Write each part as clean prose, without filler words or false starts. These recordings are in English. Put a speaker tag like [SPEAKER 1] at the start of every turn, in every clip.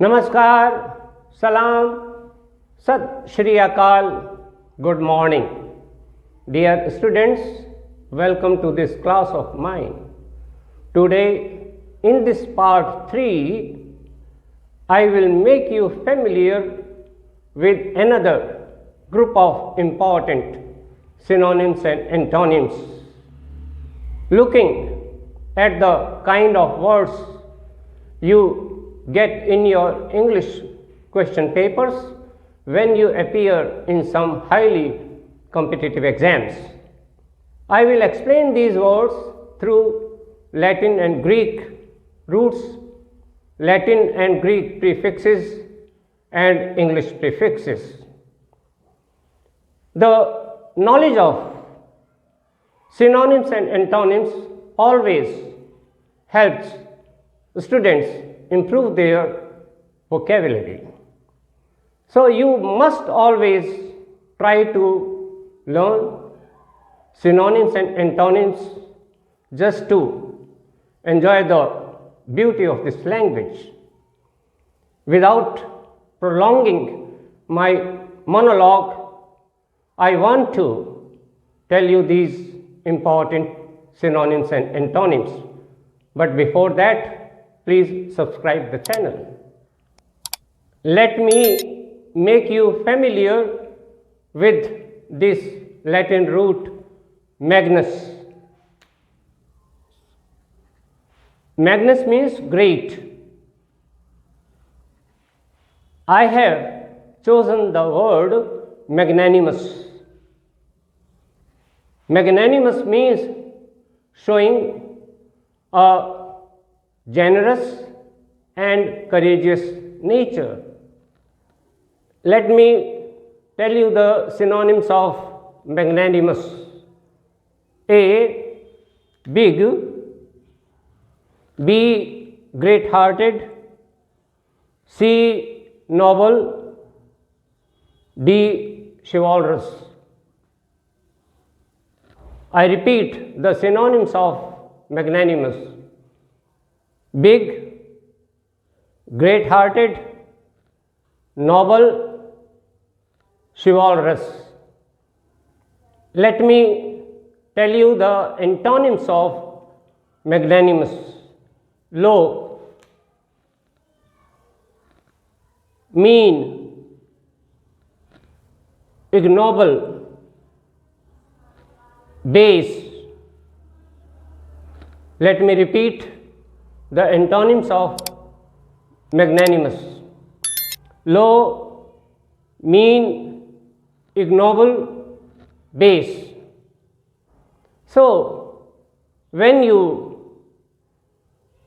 [SPEAKER 1] नमस्कार, सलाम, सत श्री अकाल, good morning. Dear students, welcome to this class of mine. Today, in this part 3, I will make you familiar with another group of important synonyms and antonyms. Looking at the kind of words you get in your English question papers when you appear in some highly competitive exams. I will explain these words through Latin and Greek roots, Latin and Greek prefixes, and English prefixes. The knowledge of synonyms and antonyms always helps students improve their vocabulary. So you must always try to learn synonyms and antonyms just to enjoy the beauty of this language. Without prolonging my monologue, I want to tell you these important synonyms and antonyms. But before that, please subscribe the channel. Let me make you familiar with this Latin root magnus. Magnus means great. I have chosen the word magnanimous. Magnanimous means showing a generous and courageous nature. Let me tell you the synonyms of magnanimous. A. Big. B. Great-hearted. C. Noble. D. Chivalrous. I repeat the synonyms of magnanimous: big, great-hearted, noble, chivalrous. Let me tell you the antonyms of magnanimous: low, mean, ignoble, base. Let me repeat the antonyms of magnanimous: low, mean, ignoble, base. So, when you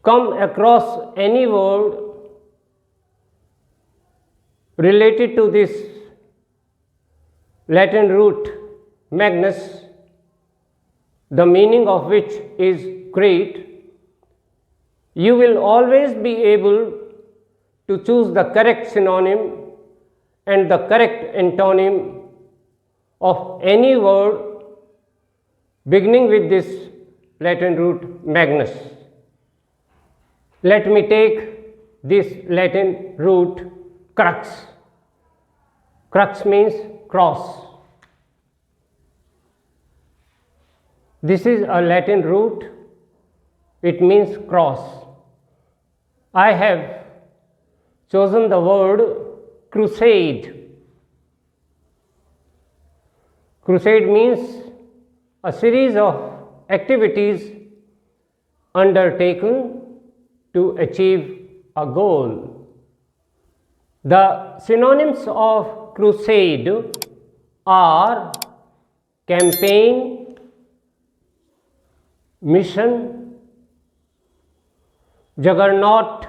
[SPEAKER 1] come across any word related to this Latin root magnus, the meaning of which is great, you will always be able to choose the correct synonym and the correct antonym of any word beginning with this Latin root magnus. Let me take this Latin root crux. Crux means cross. This is a Latin root, it means cross. I have chosen the word crusade. Crusade means a series of activities undertaken to achieve a goal. The synonyms of crusade are campaign, mission, juggernaut,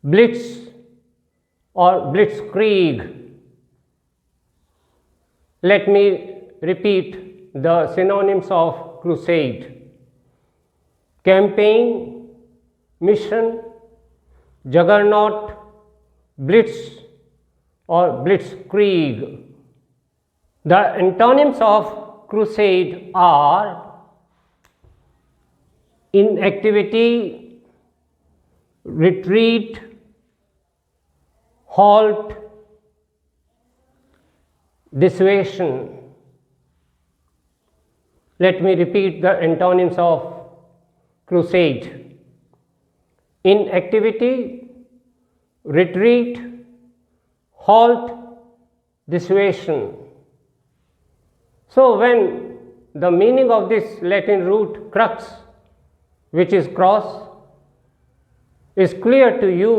[SPEAKER 1] blitz or blitzkrieg. Let me repeat the synonyms of crusade: campaign, mission, juggernaut, blitz or blitzkrieg. The antonyms of crusade are inactivity, retreat, halt, dissuasion. Let me repeat the antonyms of crusade: inactivity, retreat, halt, dissuasion. So when the meaning of this Latin root crux, which is cross, is clear to you,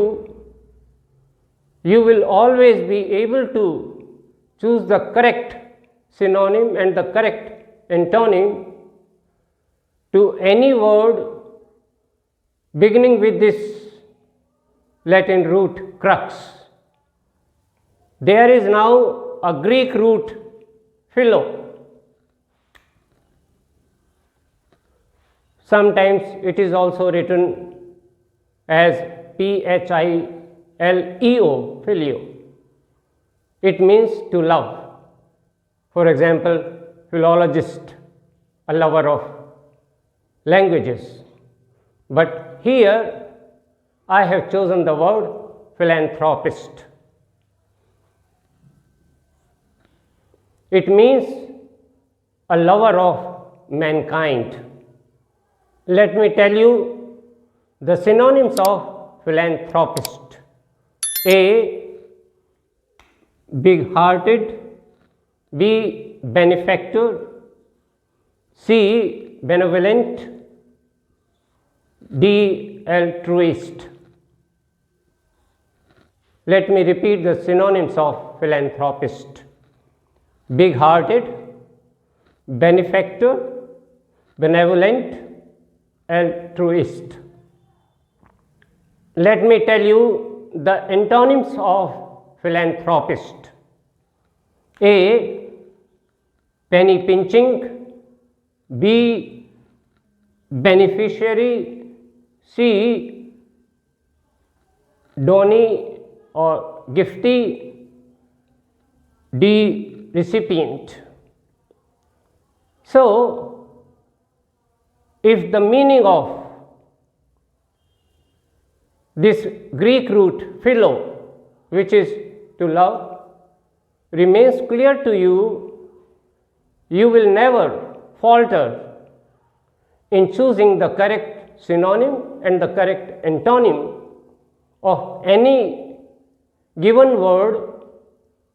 [SPEAKER 1] you will always be able to choose the correct synonym and the correct antonym to any word beginning with this Latin root crux. There is now a Greek root philo. Sometimes it is also written as phileo, filio. It means to love. For example, philologist, a lover of languages. But here I have chosen the word philanthropist. It means a lover of mankind. Let me tell you the synonyms of philanthropist. A, big-hearted. B, benefactor. C, benevolent. D, altruist. Let me repeat the synonyms of philanthropist: big-hearted, benefactor, benevolent, altruist. Let me tell you the antonyms of philanthropist. A, penny pinching. B, beneficiary. C, donee or giftee. D, recipient. So, if the meaning of this Greek root philo, which is to love, remains clear to you, you will never falter in choosing the correct synonym and the correct antonym of any given word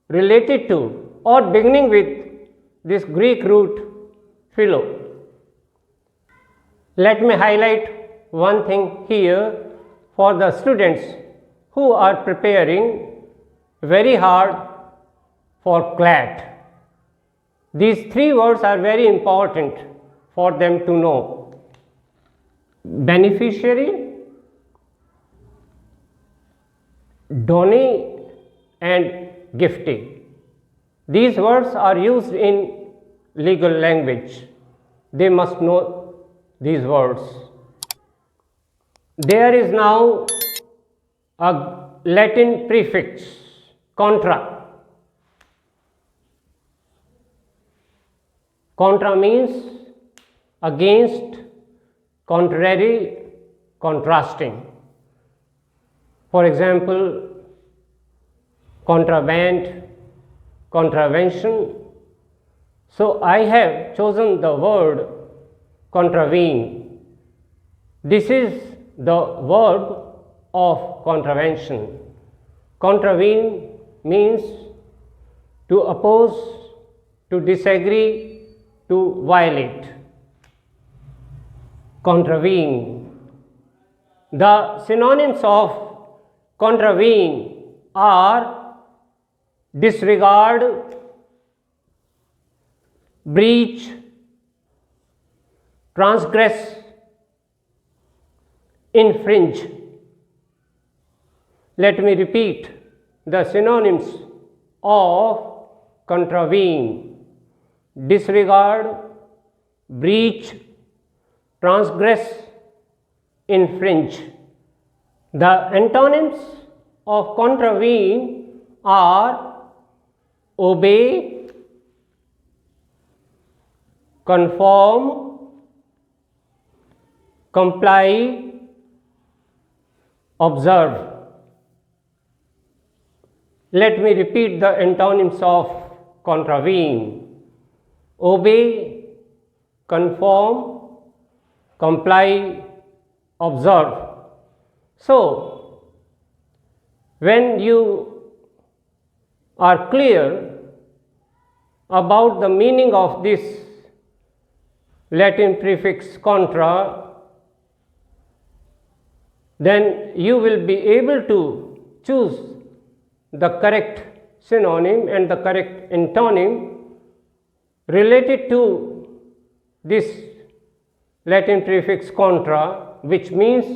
[SPEAKER 1] related to or beginning with this Greek root philo. Let me highlight one thing here for the students who are preparing very hard for CLAT. These three words are very important for them to know: beneficiary, donee, and giftee. These words are used in legal language. They must know these words. There is now a Latin prefix, contra. Contra means against, contrary, contrasting. For example, contraband, contravention. So I have chosen the word contravene. This is the verb of contravention. Contravene means to oppose, to disagree, to violate. Contravene. The synonyms of contravene are disregard, breach, transgress, infringe. Let me repeat the synonyms of contravene: disregard, breach, transgress, infringe. The antonyms of contravene are obey, conform, comply, observe. Let me repeat the antonyms of contravene: obey, conform, comply, observe. So, when you are clear about the meaning of this Latin prefix contra, then you will be able to choose the correct synonym and the correct antonym related to this Latin prefix contra, which means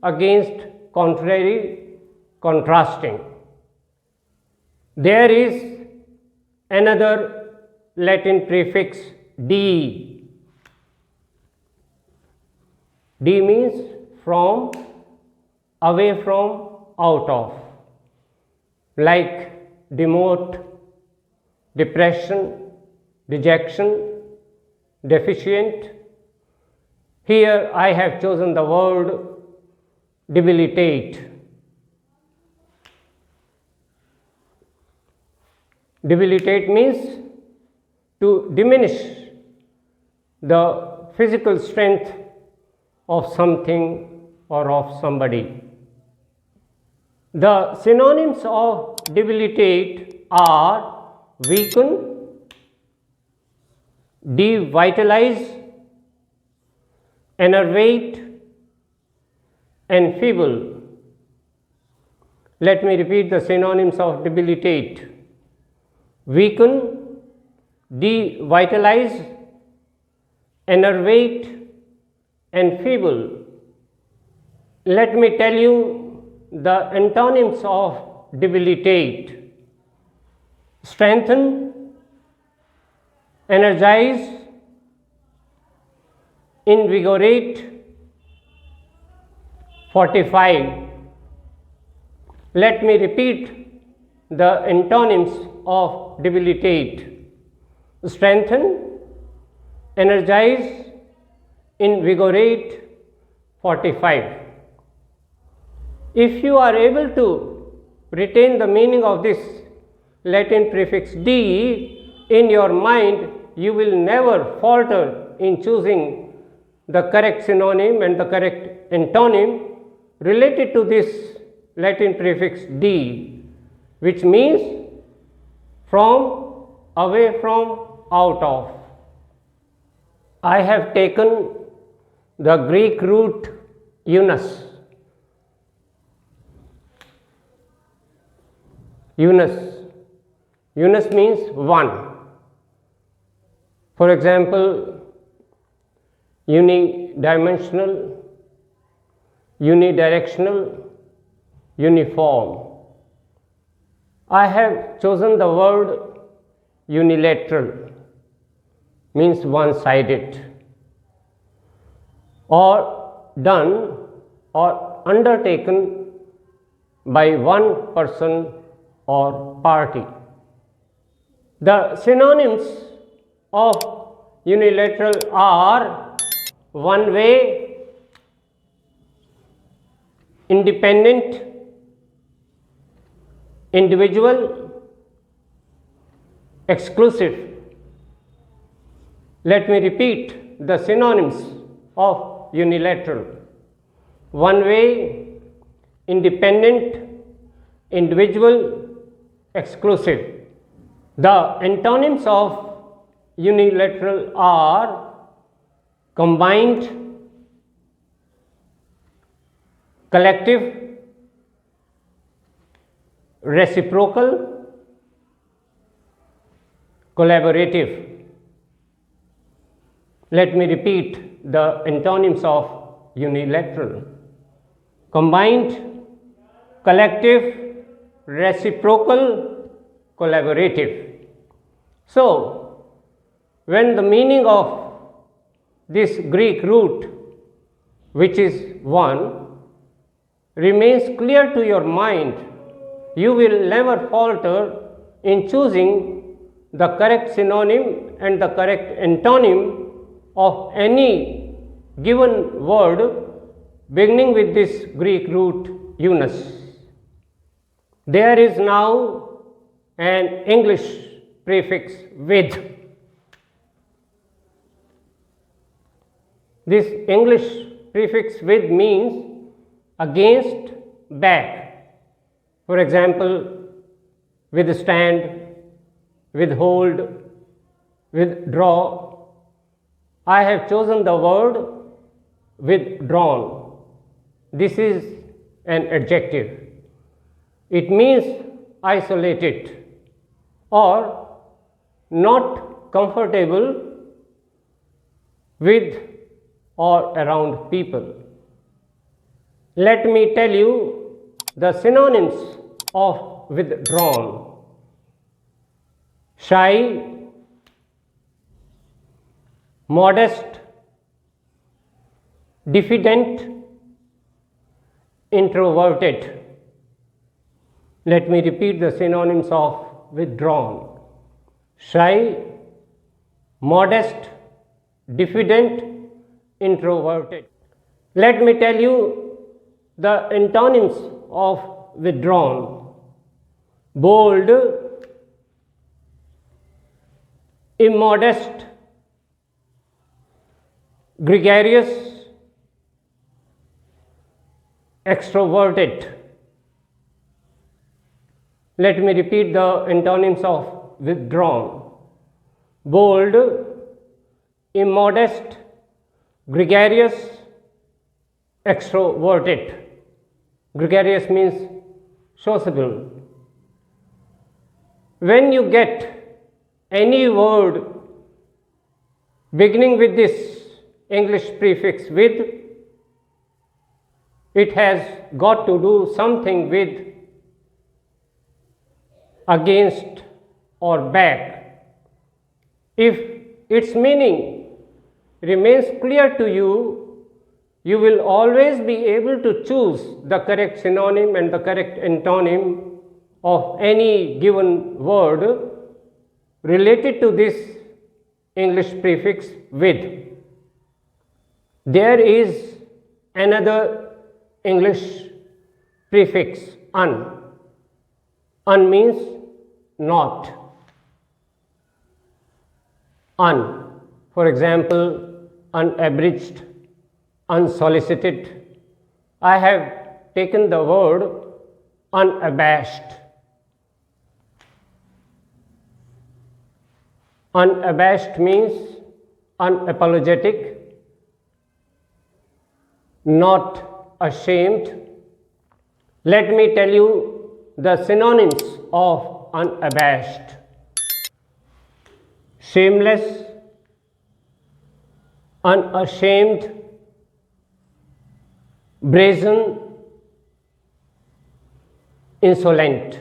[SPEAKER 1] against, contrary, contrasting. There is another Latin prefix de. De means from, away from, out of, like demote, depression, dejection, deficient. Here I have chosen the word debilitate. Debilitate means to diminish the physical strength of something or of somebody. The synonyms of debilitate are weaken, devitalize, enervate, enfeeble. Let me repeat the synonyms of debilitate: weaken, devitalize, enervate, enfeeble. Let me tell you the antonyms of debilitate: strengthen, energize, invigorate, fortify. Let me repeat the antonyms of debilitate: strengthen, energize, invigorate, fortify. If you are able to retain the meaning of this Latin prefix de in your mind, you will never falter in choosing the correct synonym and the correct antonym related to this Latin prefix de, which means from, away from, out of. I have taken the Greek root unus. Unus means one. For example, unidimensional, unidirectional, uniform. I have chosen the word unilateral, means one-sided, or done or undertaken by one person or party. The synonyms of unilateral are one way, independent, individual, exclusive. Let me repeat the synonyms of unilateral: one way, independent, individual, exclusive. The antonyms of unilateral are combined, collective, reciprocal, collaborative. Let me repeat the antonyms of unilateral: combined, collective, reciprocal, collaborative. So, when the meaning of this Greek root, which is one, remains clear to your mind, you will never falter in choosing the correct synonym and the correct antonym of any given word beginning with this Greek root unus. There is now an English prefix with. This English prefix with means against, back. For example, withstand, withhold, withdraw. I have chosen the word withdrawn. This is an adjective. It means isolated or not comfortable with or around people. Let me tell you the synonyms of withdrawn. Shy, modest, diffident, introverted. Let me repeat the synonyms of withdrawn. Shy, modest, diffident, introverted. Let me tell you the antonyms of withdrawn. Bold, immodest, gregarious, extroverted. Let me repeat the antonyms of withdrawn. Bold, immodest, gregarious, extroverted. Gregarious means sociable. When you get any word beginning with this English prefix with, it has got to do something with, against or back. If its meaning remains clear to you, you will always be able to choose the correct synonym and the correct antonym of any given word related to this English prefix with. There is another English prefix un. Un means not. Un. For example, unabridged, unsolicited. I have taken the word unabashed. Unabashed means unapologetic, not ashamed. Let me tell you the synonyms of unabashed. Shameless, unashamed, brazen, insolent.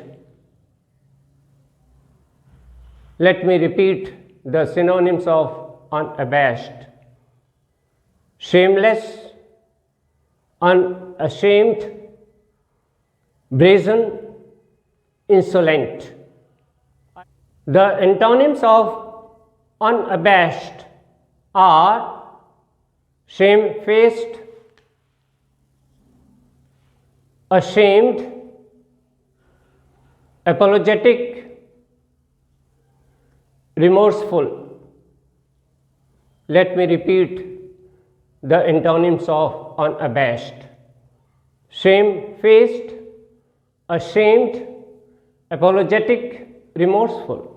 [SPEAKER 1] Let me repeat the synonyms of unabashed. Shameless, unashamed, brazen, insolent. The antonyms of unabashed are shamefaced, ashamed, apologetic, remorseful. Let me repeat the antonyms of unabashed. Shamefaced, ashamed, apologetic, remorseful.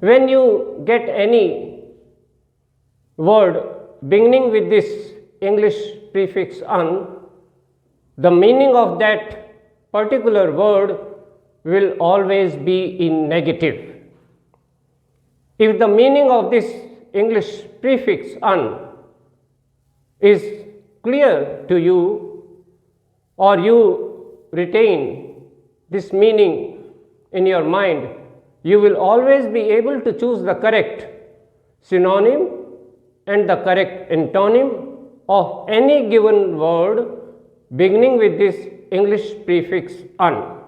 [SPEAKER 1] When you get any word beginning with this English prefix un, the meaning of that particular word will always be in negative. If the meaning of this English prefix un is clear to you, or you retain this meaning in your mind, you will always be able to choose the correct synonym and the correct antonym of any given word beginning with this English prefix un.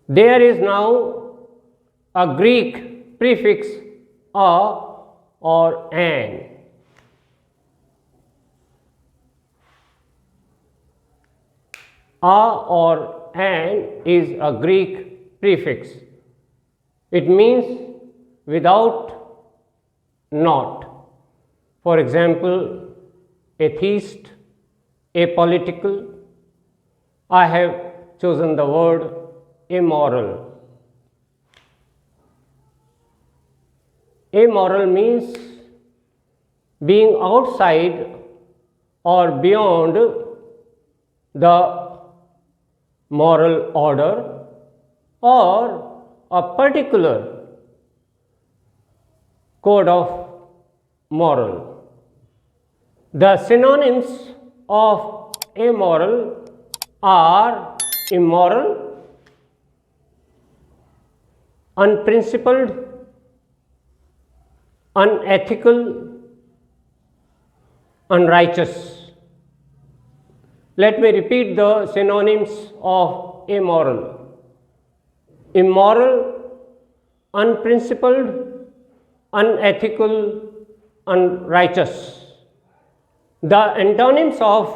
[SPEAKER 1] There is now a Greek prefix a or an. A or an is a Greek prefix. It means without, not. For example, atheist, apolitical. I have chosen the word immoral. Amoral means being outside or beyond the moral order or a particular code of moral. The synonyms of amoral are immoral, unprincipled, unethical, unrighteous. Let me repeat the synonyms of immoral. Immoral, unprincipled, unethical, unrighteous. The antonyms of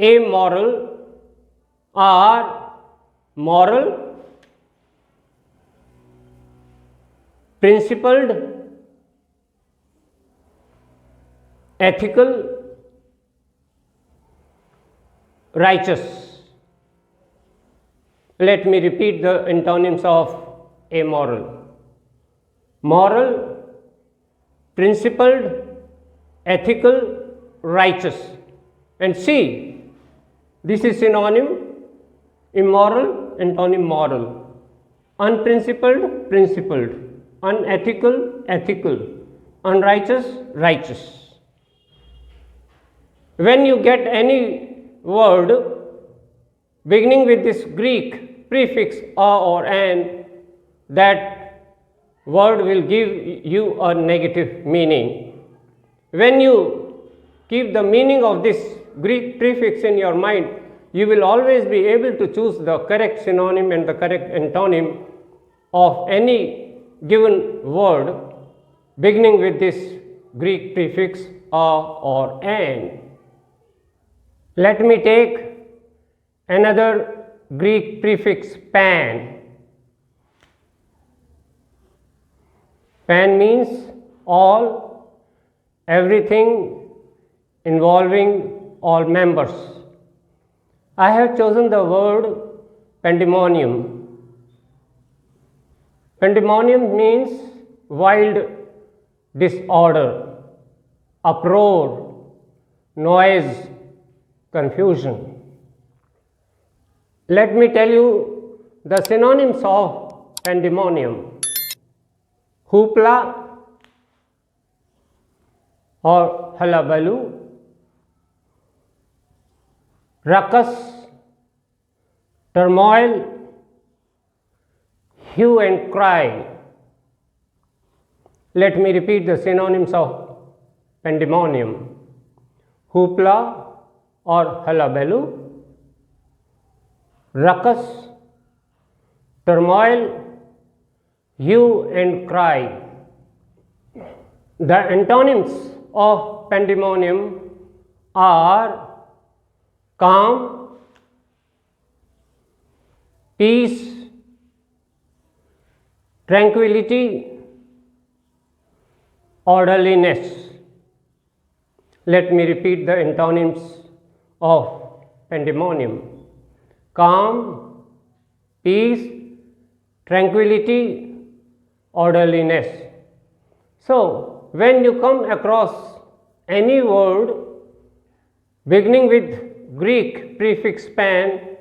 [SPEAKER 1] amoral are moral, principled, ethical, righteous. Let me repeat the antonyms of amoral. Moral, principled, ethical, righteous. And see, this is synonym immoral, antonym moral. Unprincipled, principled. Unethical, ethical. Unrighteous, righteous. When you get any word beginning with this Greek prefix a or an, that word will give you a negative meaning. When you keep the meaning of this Greek prefix in your mind, you will always be able to choose the correct synonym and the correct antonym of any given word beginning with this Greek prefix a or an. Let me take another Greek prefix pan. Pan means all, everything, involving all members. I have chosen the word pandemonium. Pandemonium means wild disorder, uproar, noise, confusion. Let me tell you the synonyms of pandemonium. Hoopla or hullabaloo, ruckus, turmoil, hue and cry. Let me repeat the synonyms of pandemonium. Hoopla or hullabaloo, ruckus, turmoil, hue and cry. The antonyms of pandemonium are calm, peace, tranquility, orderliness. Let me repeat the antonyms of pandemonium. Calm, peace, tranquility, orderliness. So, when you come across any word beginning with Greek prefix pan,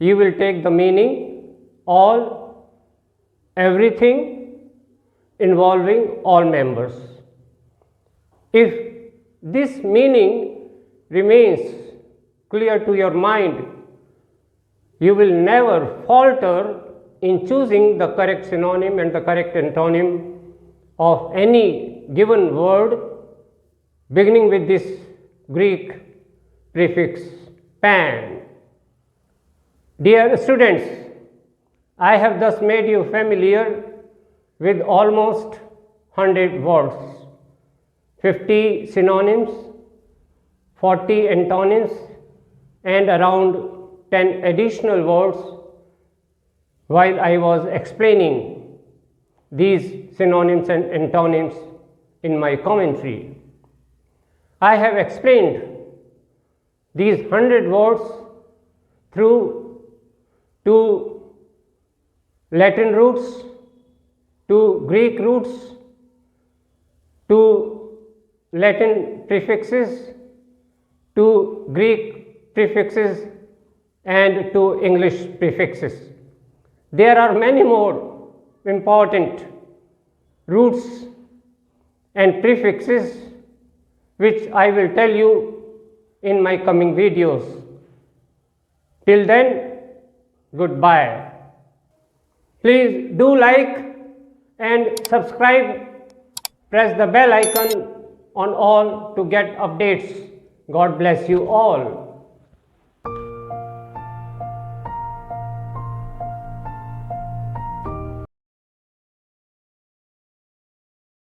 [SPEAKER 1] you will take the meaning all, everything, involving all members. If this meaning remains clear to your mind, you will never falter in choosing the correct synonym and the correct antonym of any given word beginning with this Greek prefix pan. Dear students, I have thus made you familiar with almost 100 words, 50 synonyms, 40 antonyms, and around 10 additional words while I was explaining these synonyms and antonyms in my commentary. I have explained these 100 words through 2 Latin roots, 2 Greek roots, 2 Latin prefixes, 2 Greek prefixes and 2 English prefixes. There are many more important roots and prefixes which I will tell you in my coming videos. Till then, goodbye. Please do like and subscribe. Press the bell icon on all to get updates. God bless you all.